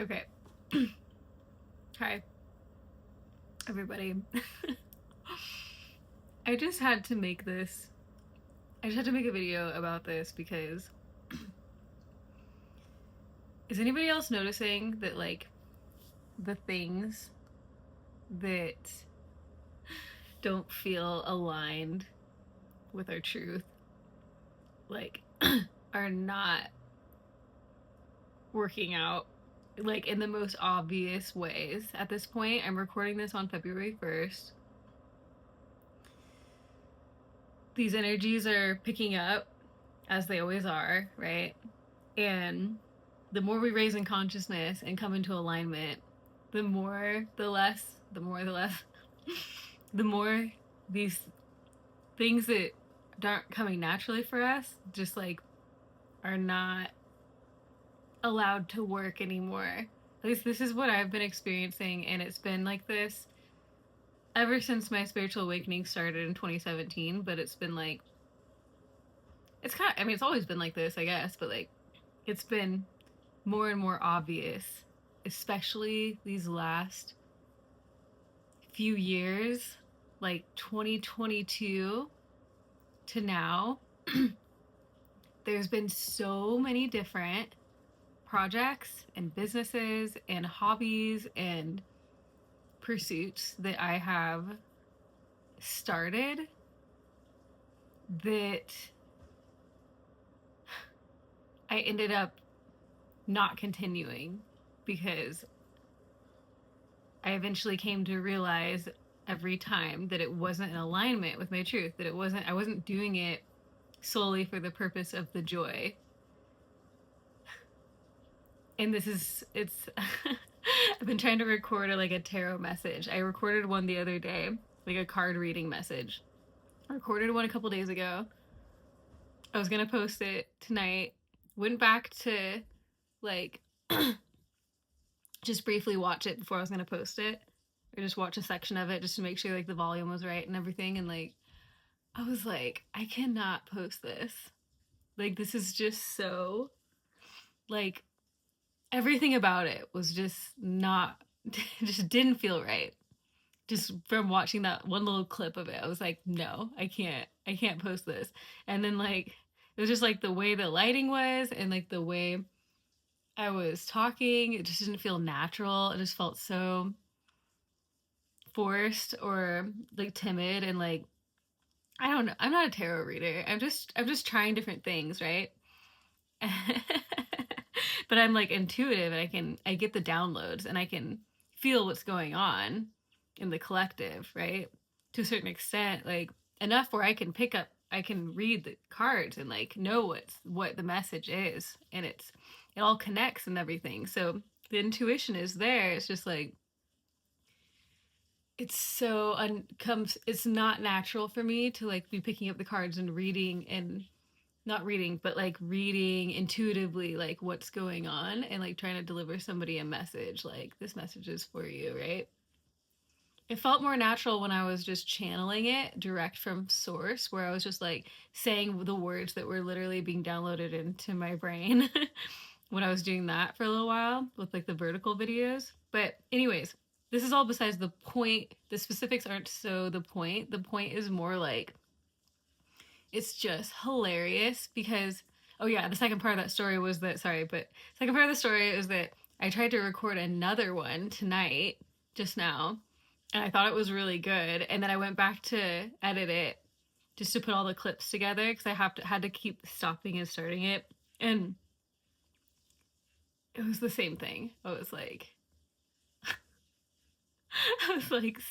Okay. Hi, everybody. I just had to make this. I just had to make a video about this because is anybody else noticing that, like, the things that don't feel aligned with our truth, like, are not working out, like, in the most obvious ways at this point? I'm recording this on February 1st. These energies are picking up, as they always are, right? And the more we raise in consciousness and come into alignment, the more, the less, the more, the less, the more these things that aren't coming naturally for us just, like, are not allowed to work anymore. At least this is what I've been experiencing, and it's been like this ever since my spiritual awakening started in 2017. But it's been like, it's kind of, I mean, it's always been like this, I guess, but like, it's been more and more obvious, especially these last few years, like 2022 to now. There's been so many different projects and businesses and hobbies and pursuits that I have started that I ended up not continuing because I eventually came to realize every time that it wasn't in alignment with my truth, that I wasn't doing it solely for the purpose of the joy. And it's I've been trying to record a tarot message. I recorded one the other day, like a card reading message. I recorded one a couple days ago. I was gonna post it tonight. Went back to, like, just briefly watch it before I was gonna post it, or just watch a section of it just to make sure, like, the volume was right and everything. And, like, I was like, I cannot post this. Like, this is just so, like, everything about it was just not, just didn't feel right. Just from watching that one little clip of it, I was like, no, I can't post this. And then, like, it was just like the way the lighting was and, like, the way I was talking, it just didn't feel natural. It just felt so forced or, like, timid. And, like, I don't know, I'm not a tarot reader. I'm just trying different things, right? But I'm, like, intuitive, and I get the downloads and I can feel what's going on in the collective, right? To a certain extent, like, enough where I can read the cards and, like, know what the message is, and it all connects and everything. So the intuition is there. It's just like, it's so comes it's not natural for me to, like, be picking up the cards and reading, and not reading, but, like, reading intuitively, like, what's going on, and, like, trying to deliver somebody a message, like, this message is for you, right? It felt more natural when I was just channeling it direct from source, where I was just, like, saying the words that were literally being downloaded into my brain when I was doing that for a little while with, like, the vertical videos. But anyways, this is all besides the point. The specifics aren't so the point. The point is more like, it's just hilarious because, oh yeah, the second part of that story was that, sorry, but second part of the story is that I tried to record another one tonight, just now, and I thought it was really good. And then I went back to edit it just to put all the clips together because had to keep stopping and starting it. And it was the same thing. I was like,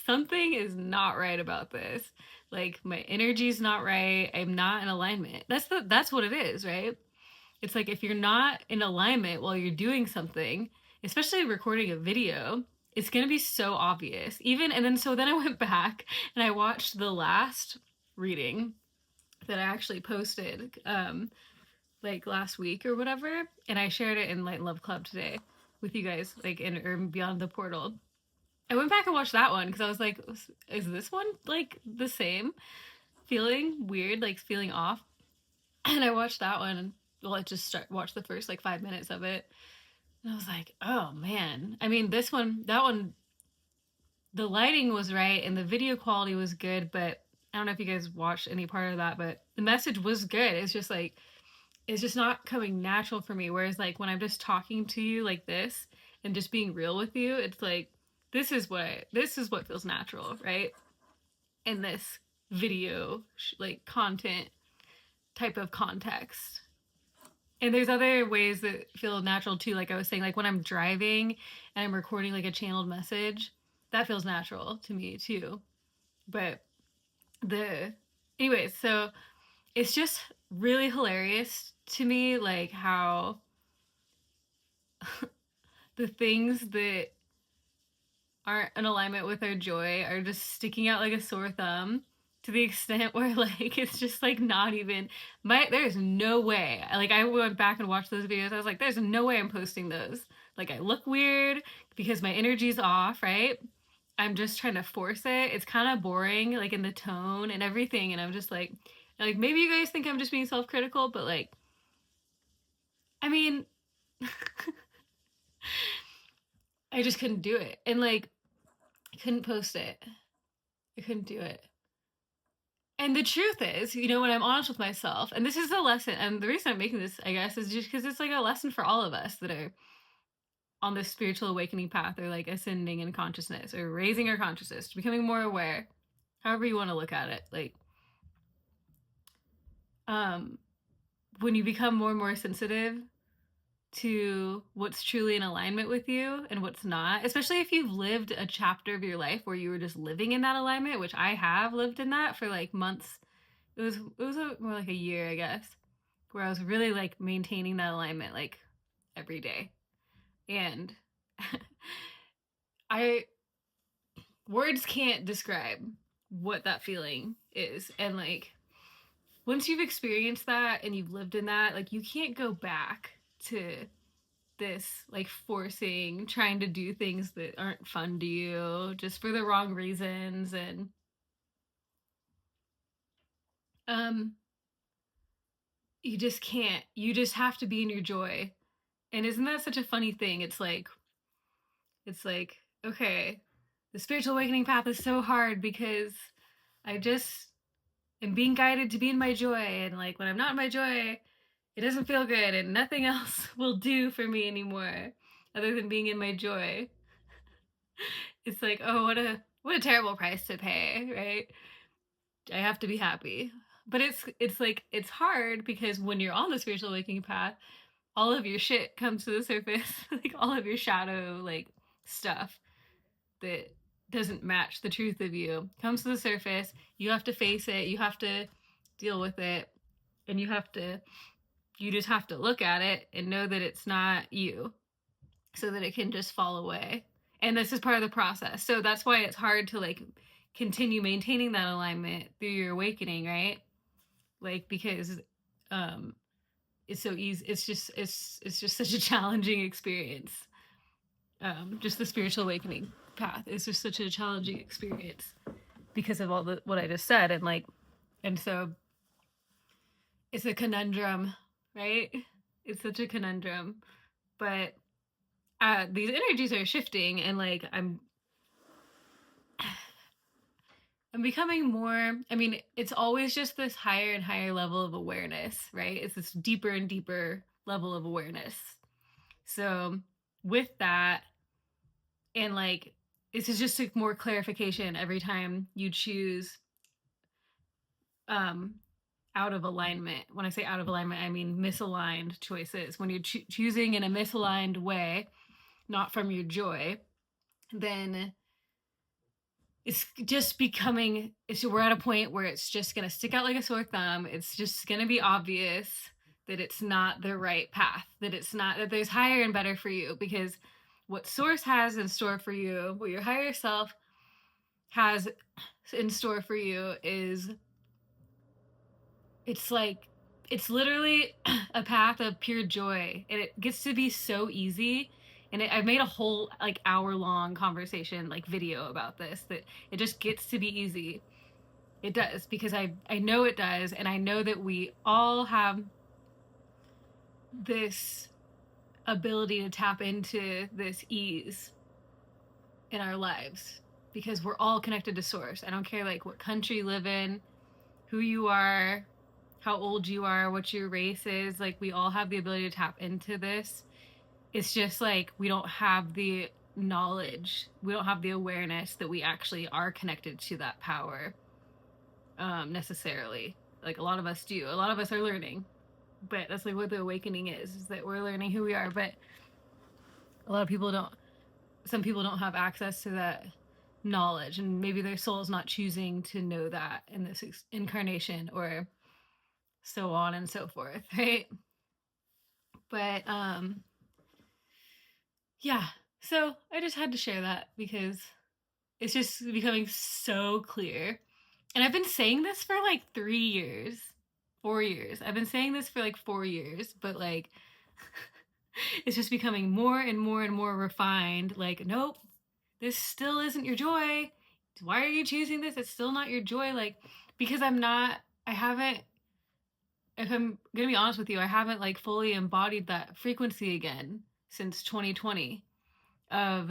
something is not right about this. Like, my energy's not right. I'm not in alignment. That's what it is, right? It's like, if you're not in alignment while you're doing something, especially recording a video, it's going to be so obvious. Even, and then, so then I went back and I watched the last reading that I actually posted, like, last week or whatever. And I shared it in Light and Love Club today with you guys, like, in, or Beyond the Portal. I went back and watched that one because I was like, is this one, like, the same? Feeling weird, like, feeling off. And I watched that one. Well, I just watched the first, like, 5 minutes of it. And I was like, oh man. I mean, that one, the lighting was right and the video quality was good, but I don't know if you guys watched any part of that, but the message was good. It's just like, it's just not coming natural for me. Whereas like when I'm just talking to you like this and just being real with you, it's like, this is what feels natural, right? In this video, like content type of context. And there's other ways that feel natural too. Like I was saying, like when I'm driving and I'm recording like a channeled message, that feels natural to me too. But the, anyways, so it's just really hilarious to me, like how the things that aren't in alignment with our joy are just sticking out like a sore thumb to the extent where like it's just like not even there's no way. Like I went back and watched those videos. I was like, there's no way I'm posting those. Like I look weird because my energy's off, right? I'm just trying to force it. It's kind of boring, like in the tone and everything. And I'm just like maybe you guys think I'm just being self-critical, but like, I mean, I just couldn't do it. And like, I couldn't post it. I couldn't do it. And the truth is, you know, when I'm honest with myself, and this is a lesson, and the reason I'm making this, I guess, is just because it's like a lesson for all of us that are on this spiritual awakening path or like ascending in consciousness or raising our consciousness, becoming more aware, however you want to look at it. Like, um, when you become more and more sensitive to what's truly in alignment with you and what's not, especially if you've lived a chapter of your life where you were just living in that alignment, which I have lived in that for like months. It was more like a year, I guess, where I was really like maintaining that alignment like every day. And I words can't describe what that feeling is. And like once you've experienced that and you've lived in that, like you can't go back to this like forcing trying to do things that aren't fun to you just for the wrong reasons. And um you just can't. You just have to be in your joy. And isn't that such a funny thing? It's like, okay, the spiritual awakening path is so hard because I just am being guided to be in my joy. And like when I'm not in my joy, it doesn't feel good and nothing else will do for me anymore other than being in my joy. It's like, oh, what a terrible price to pay, right? I have to be happy. But it's like it's hard because when you're on the spiritual awakening path, all of your shit comes to the surface, like all of your shadow like stuff that doesn't match the truth of you comes to the surface. You have to face it, you have to deal with it, and you just have to look at it and know that it's not you so that it can just fall away. And this is part of the process. So that's why it's hard to like continue maintaining that alignment through your awakening, right? Like because it's so easy. It's just such a challenging experience. Just the spiritual awakening path is just such a challenging experience because of all the what I just said. And so it's a conundrum, right? It's such a conundrum. But these energies are shifting, and like I'm becoming more. I mean, it's always just this higher and higher level of awareness, right? It's this deeper and deeper level of awareness. So with that, and like this is just like more clarification every time you choose um out of alignment. When I say out of alignment, I mean misaligned choices. When you're choosing in a misaligned way, not from your joy, then it's just becoming we're at a point where it's just going to stick out like a sore thumb. It's just going to be obvious that it's not the right path, that it's not, that there's higher and better for you, because what source has in store for you, what your higher self has in store for you is, it's like, it's literally a path of pure joy, and it gets to be so easy. And I've made a whole like hour-long conversation, like video about this, that it just gets to be easy. It does, because I know it does, and I know that we all have this ability to tap into this ease in our lives, because we're all connected to source. I don't care like what country you live in, who you are, how old you are, what your race is. Like, we all have the ability to tap into this. It's just like we don't have the knowledge, we don't have the awareness that we actually are connected to that power, necessarily. Like, a lot of us do. A lot of us are learning, but that's like what the awakening is that we're learning who we are. But a lot of people don't, some people don't have access to that knowledge, and maybe their soul's not choosing to know that in this incarnation, or so on and so forth, right? But yeah, so I just had to share that because it's just becoming so clear. And I've been saying this for like 3 years, 4 years. I've been saying this for like 4 years, but like it's just becoming more and more and more refined. Like, nope, this still isn't your joy. Why are you choosing this? It's still not your joy. Like, because I haven't, if I'm gonna be honest with you, I haven't like fully embodied that frequency again since 2020 of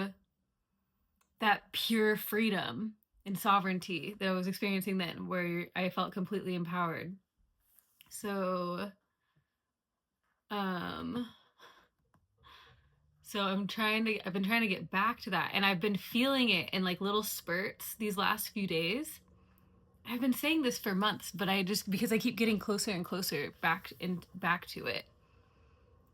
that pure freedom and sovereignty that I was experiencing then, where I felt completely empowered. So, um, so I've been trying to get back to that, and I've been feeling it in like little spurts these last few days. I've been saying this for months, but I just, because I keep getting closer and closer back to it,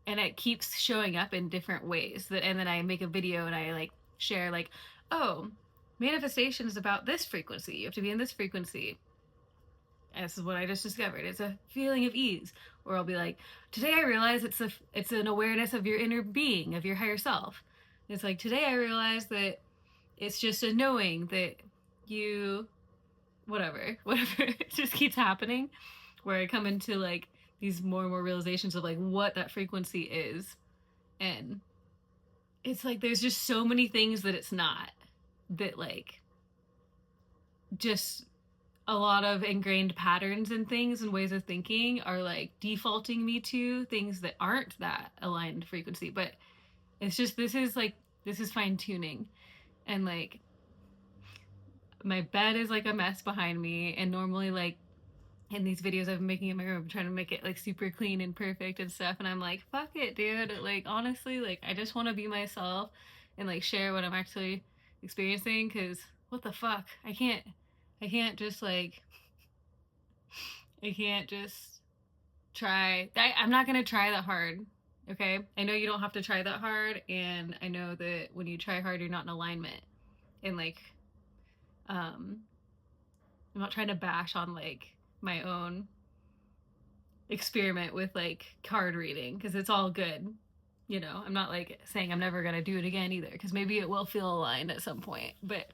and it keeps showing up in different ways. And then I make a video and I like share like, oh, manifestation is about this frequency. You have to be in this frequency. And this is what I just discovered. It's a feeling of ease. Or I'll be like, today I realize it's an awareness of your inner being, of your higher self. It's like, today I realize that it's just a knowing that you, whatever, it just keeps happening, where I come into like these more and more realizations of like what that frequency is. And it's like there's just so many things that it's not, that like just a lot of ingrained patterns and things and ways of thinking are like defaulting me to things that aren't that aligned frequency. But it's just, this is fine tuning. And like, my bed is like a mess behind me, and normally like in these videos I've been making in my room, I'm trying to make it like super clean and perfect and stuff, and I'm like, fuck it, dude. Like, honestly, like, I just want to be myself and like share what I'm actually experiencing, because what the fuck, I can't just like, I can't just try. I'm not gonna try that hard, okay? I know you don't have to try that hard, and I know that when you try hard, you're not in alignment. And like, I'm not trying to bash on like my own experiment with like card reading, because it's all good. You know, I'm not like saying I'm never gonna do it again either, because maybe it will feel aligned at some point. But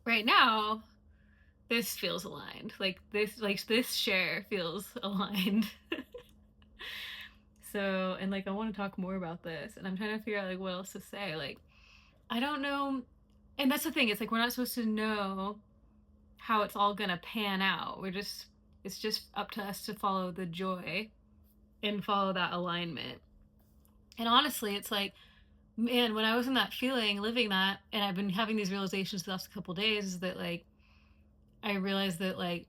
right now, this feels aligned. Like this share feels aligned. So, and like I want to talk more about this, and I'm trying to figure out like what else to say. Like, I don't know. And that's the thing, it's like we're not supposed to know how it's all gonna pan out. It's just up to us to follow the joy and follow that alignment. And honestly, it's like, man, when I was in that feeling, living that, and I've been having these realizations the last couple days, is that like, I realized that like,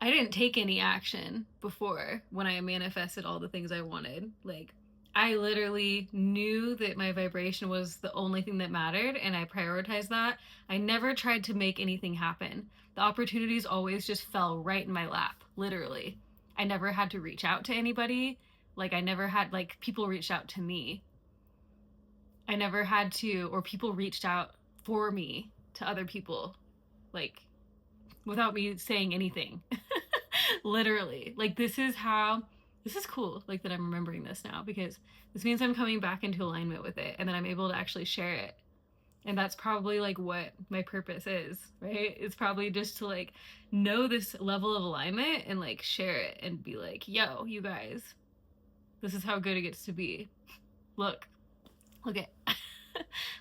I didn't take any action before when I manifested all the things I wanted. Like, I literally knew that my vibration was the only thing that mattered, and I prioritized that. I never tried to make anything happen. The opportunities always just fell right in my lap, literally. I never had to reach out to anybody. Like, I never had, like, people reached out to me. I never had to, or people reached out for me to other people, like, without me saying anything. Literally. Like, this is cool, like, that I'm remembering this now, because this means I'm coming back into alignment with it, and then I'm able to actually share it. And that's probably like what my purpose is, right? It's probably just to like know this level of alignment and like share it and be like, yo, you guys, this is how good it gets to be. Look it.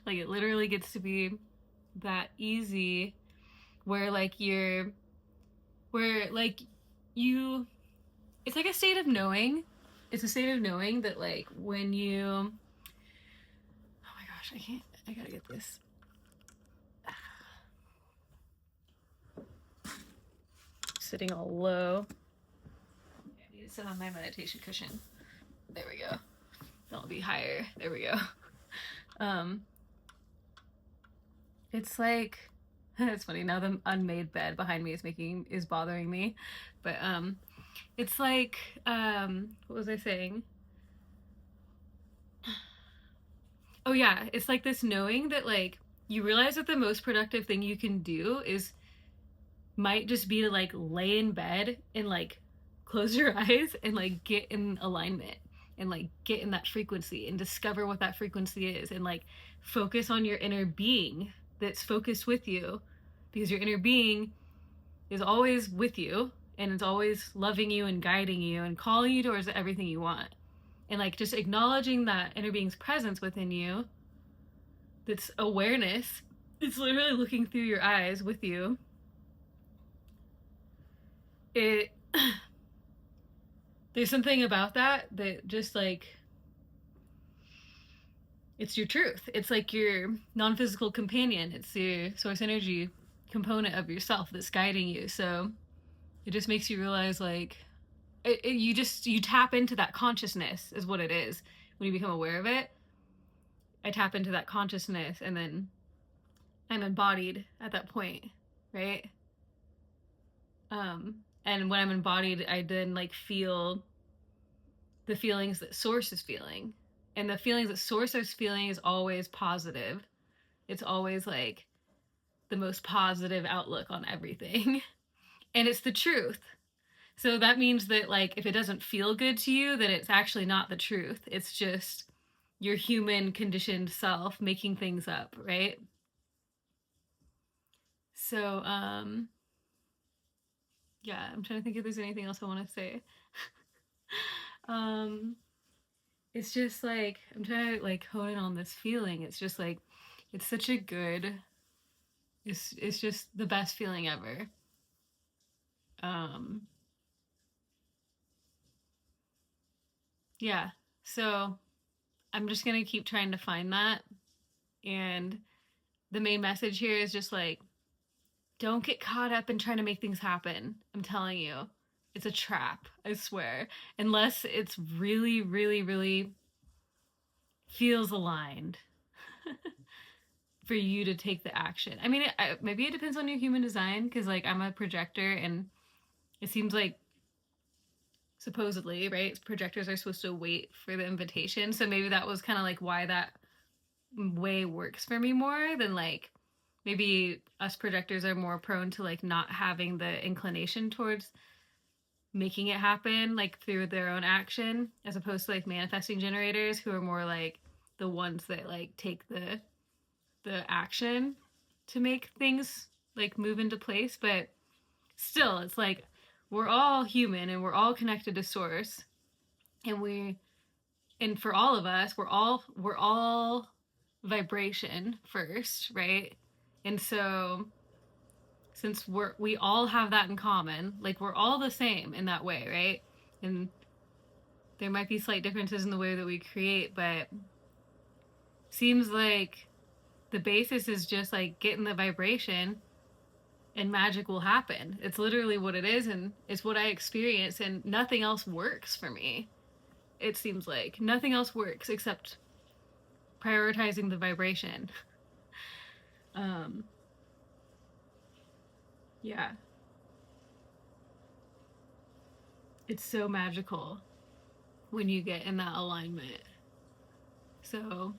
Like, it literally gets to be that easy, where like it's like a state of knowing it's a state of knowing that like when you, oh my gosh, I gotta get this. Sitting all low. I need to sit on my meditation cushion. There we go. That'll be higher. There we go. It's like, it's funny now the unmade bed behind me is bothering me, but it's like, what was I saying? Oh yeah, it's like this knowing that like you realize that the most productive thing you can do might just be to like lay in bed and like close your eyes and like get in alignment and like get in that frequency and discover what that frequency is and like focus on your inner being that's focused with you, because your inner being is always with you and it's always loving you and guiding you and calling you towards everything you want. And like just acknowledging that inner being's presence within you, that's awareness, it's literally looking through your eyes with you. There's something about that just like, it's your truth. It's like your non-physical companion. It's your source energy component of yourself that's guiding you. So it just makes you realize like, you tap into that consciousness is what it is. When you become aware of it, I tap into that consciousness and then I'm embodied at that point, right? And when I'm embodied, I then like feel the feelings that source is feeling. And the feelings that source is feeling is always positive. It's always like the most positive outlook on everything. And it's the truth. So that means that like if it doesn't feel good to you, then it's actually not the truth. It's just your human conditioned self making things up, right? So yeah, I'm trying to think if there's anything else I want to say. It's just like I'm trying to like hone in on this feeling. It's just like it's such a good, it's just the best feeling ever. Yeah, so I'm just gonna keep trying to find that. And the main message here is just like, don't get caught up in trying to make things happen. I'm telling you, it's a trap, I swear. Unless it's really, really, really feels aligned for you to take the action. I mean, maybe it depends on your human design, because like I'm a projector and it seems like supposedly, right, projectors are supposed to wait for the invitation. So maybe that was kind of like why that way works for me more than like maybe us projectors are more prone to like not having the inclination towards making it happen like through their own action, as opposed to like manifesting generators who are more like the ones that like take the action to make things like move into place. But still, it's like we're all human and we're all connected to source, and for all of us, we're all vibration first, right? And so since we all have that in common, like we're all the same in that way, right? And there might be slight differences in the way that we create, but seems like the basis is just like getting the vibration and magic will happen. It's literally what it is, and it's what I experience, and nothing else works for me. It seems like nothing else works except prioritizing the vibration. Yeah. It's so magical when you get in that alignment. So,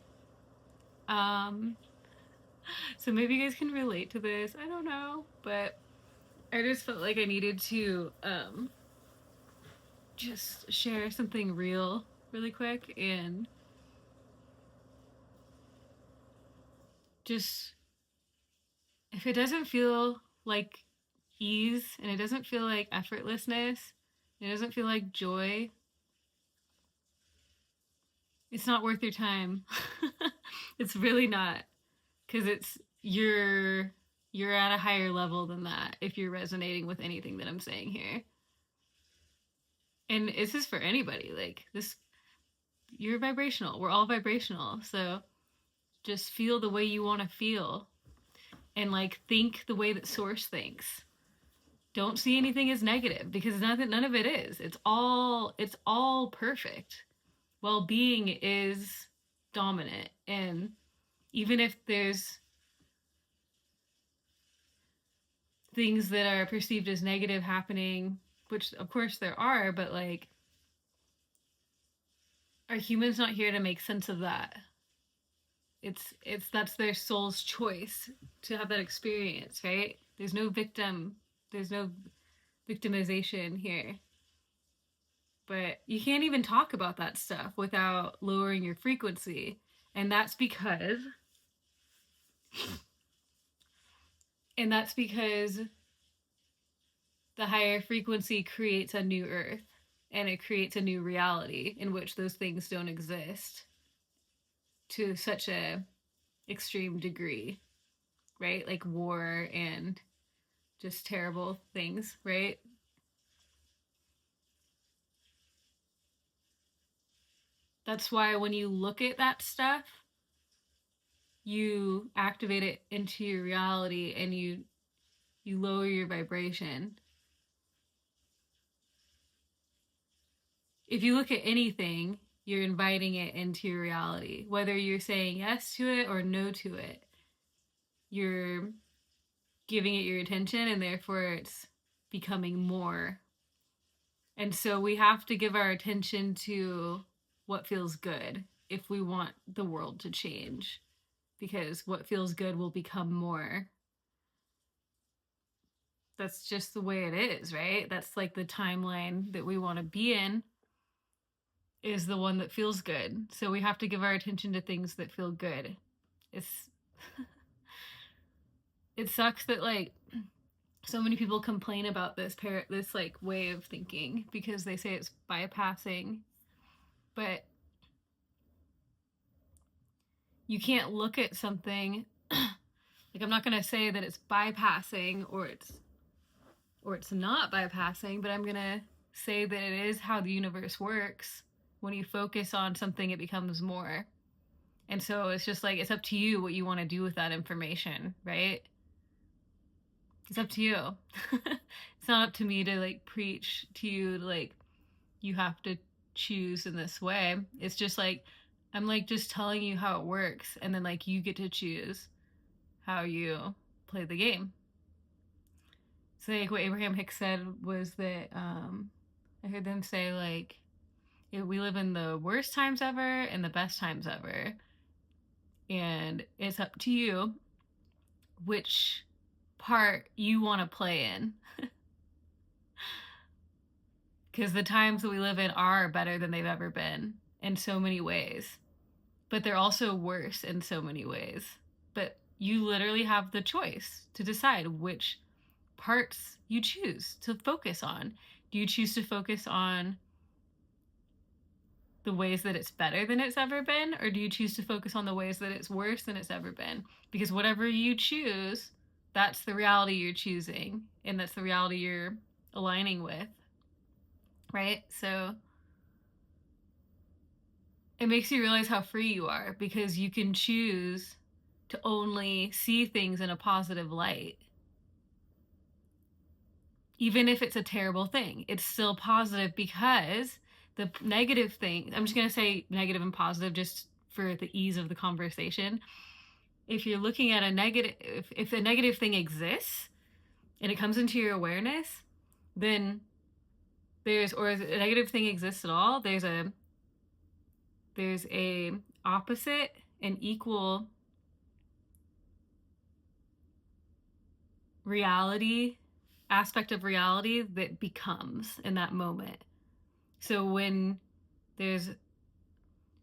so maybe you guys can relate to this. I don't know, but I just felt like I needed to just share something real really quick, and just if it doesn't feel like ease and it doesn't feel like effortlessness, and it doesn't feel like joy, it's not worth your time. It's really not, because you're at a higher level than that if you're resonating with anything that I'm saying here. And this is for anybody. Like this, you're vibrational. We're all vibrational. So just feel the way you want to feel, and like think the way that source thinks. Don't see anything as negative, because none of it is. It's all perfect. Well-being is dominant, and even if there's things that are perceived as negative happening, which of course there are, but like, are humans not here to make sense of that? It's that's their soul's choice to have that experience, right? There's no victimization here. But you can't even talk about that stuff without lowering your frequency. And that's because and that's because the higher frequency creates a new earth, and it creates a new reality in which those things don't exist to such a extreme degree, right? Like war and just terrible things, right? That's why when you look at that stuff, you activate it into your reality, and you lower your vibration. If you look at anything, you're inviting it into your reality. Whether you're saying yes to it or no to it, you're giving it your attention, and therefore it's becoming more. And so we have to give our attention to what feels good if we want the world to change, because what feels good will become more. That's just the way it is, right? That's like the timeline that we want to be in, is the one that feels good. So we have to give our attention to things that feel good. It's it sucks that like so many people complain about this like way of thinking, because they say it's bypassing, but you can't look at something like, I'm not going to say that it's bypassing or it's not bypassing, but I'm going to say that it is how the universe works. When you focus on something, it becomes more. And so it's just like, it's up to you what you want to do with that information, right? It's up to you. It's not up to me to like preach to you like you have to choose in this way. It's just like, I'm like just telling you how it works, and then like you get to choose how you play the game. So like what Abraham Hicks said was that I heard them say like, we live in the worst times ever and the best times ever, and it's up to you which part you want to play in. Because the times that we live in are better than they've ever been in so many ways, but they're also worse in so many ways. But you literally have the choice to decide which parts you choose to focus on. Do you choose to focus on the ways that it's better than it's ever been, or do you choose to focus on the ways that it's worse than it's ever been? Because whatever you choose, that's the reality you're choosing, and that's the reality you're aligning with, right? So it makes you realize how free you are, because you can choose to only see things in a positive light. Even if it's a terrible thing, it's still positive, because the negative thing, I'm just going to say negative and positive just for the ease of the conversation. If you're looking at a negative, if a negative thing exists and it comes into your awareness, then or if a negative thing exists at all, there's a opposite and equal reality, aspect of reality that becomes in that moment. So when there's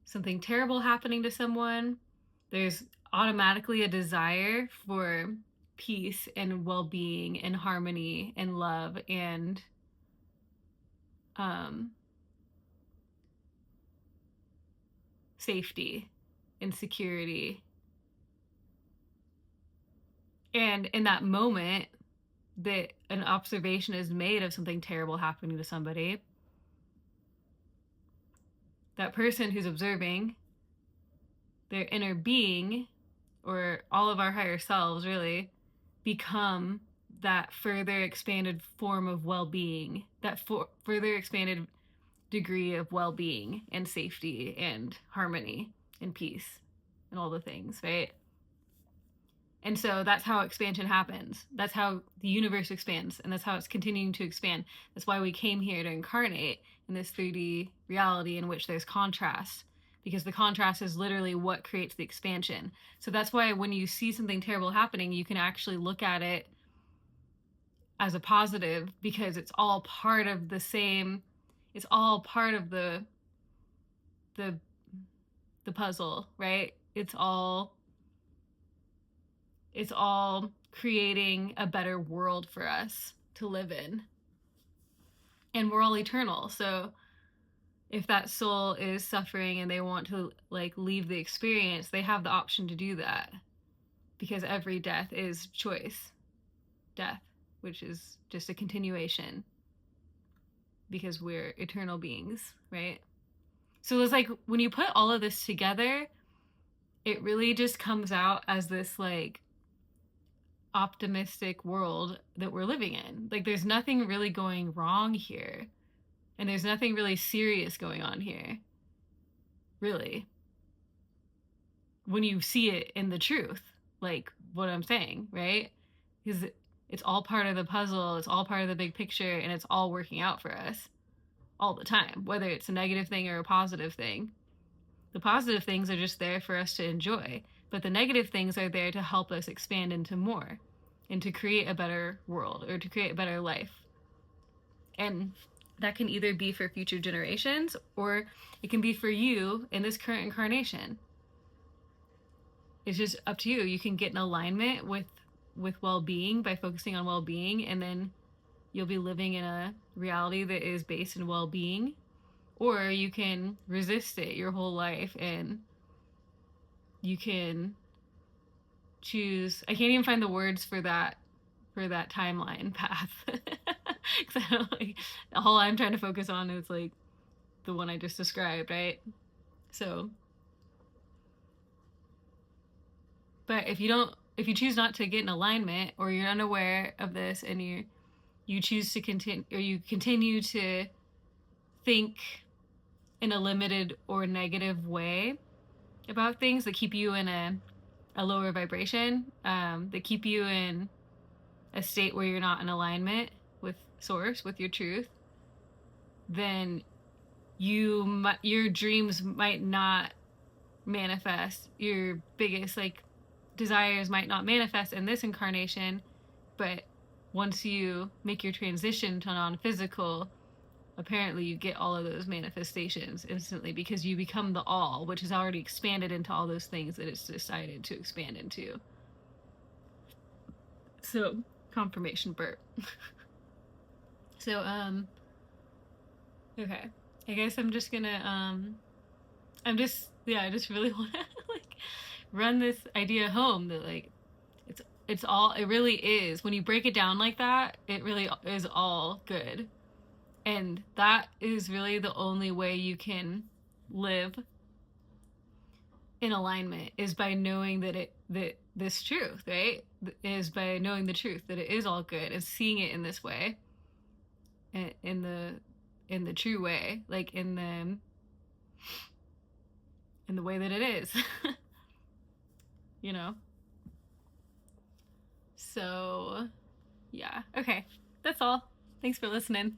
something terrible happening to someone, there's automatically a desire for peace and well-being and harmony and love and safety and security. And in that moment that an observation is made of something terrible happening to somebody, that person who's observing, their inner being, or all of our higher selves really, become that further expanded form of well-being, that further expanded degree of well-being and safety and harmony and peace and all the things, right? And so that's how expansion happens. That's how the universe expands, and that's how it's continuing to expand. That's why we came here to incarnate in this 3D reality in which there's contrast, because the contrast is literally what creates the expansion. So that's why when you see something terrible happening, you can actually look at it as a positive, because it's all part of the same, it's all part of the puzzle, right? It's all creating a better world for us to live in. And we're all eternal. So if that soul is suffering and they want to like leave the experience, they have the option to do that, because every death is choice. Death, which is just a continuation, because we're eternal beings, right? So it's like when you put all of this together, it really just comes out as this like optimistic world that we're living in. Like there's nothing really going wrong here, and there's nothing really serious going on here, really, when you see it in the truth, like what I'm saying, right? Because it's all part of the puzzle, it's all part of the big picture, and it's all working out for us all the time, whether it's a negative thing or a positive thing. The positive things are just there for us to enjoy, but the negative things are there to help us expand into more and to create a better world or to create a better life. And that can either be for future generations, or it can be for you in this current incarnation. It's just up to you. You can get in alignment with well-being by focusing on well-being, and then you'll be living in a reality that is based in well-being. Or you can resist it your whole life, and you can choose, I can't even find the words for that timeline path. Because I don't, like, all I'm trying to focus on is like the one I just described, right? So, but if you choose not to get in alignment, or you're unaware of this, and you choose to continue, or you continue to think in a limited or negative way about things that keep you in a lower vibration, that keep you in a state where you're not in alignment with source, with your truth, then your dreams might not manifest. Your biggest like desires might not manifest in this incarnation, but once you make your transition to non-physical, apparently you get all of those manifestations instantly, because you become the all, which has already expanded into all those things that it's decided to expand into. So, confirmation burp. So, okay. I guess I'm just gonna, I just really want to, like, run this idea home that, like, it's all, it really is. When you break it down like that, it really is all good. And that is really the only way you can live in alignment, is by knowing that this truth, right? Is by knowing the truth that it is all good, and seeing it in this way, in the true way, like in the way that it is. You know? So, yeah. Okay. That's all. Thanks for listening.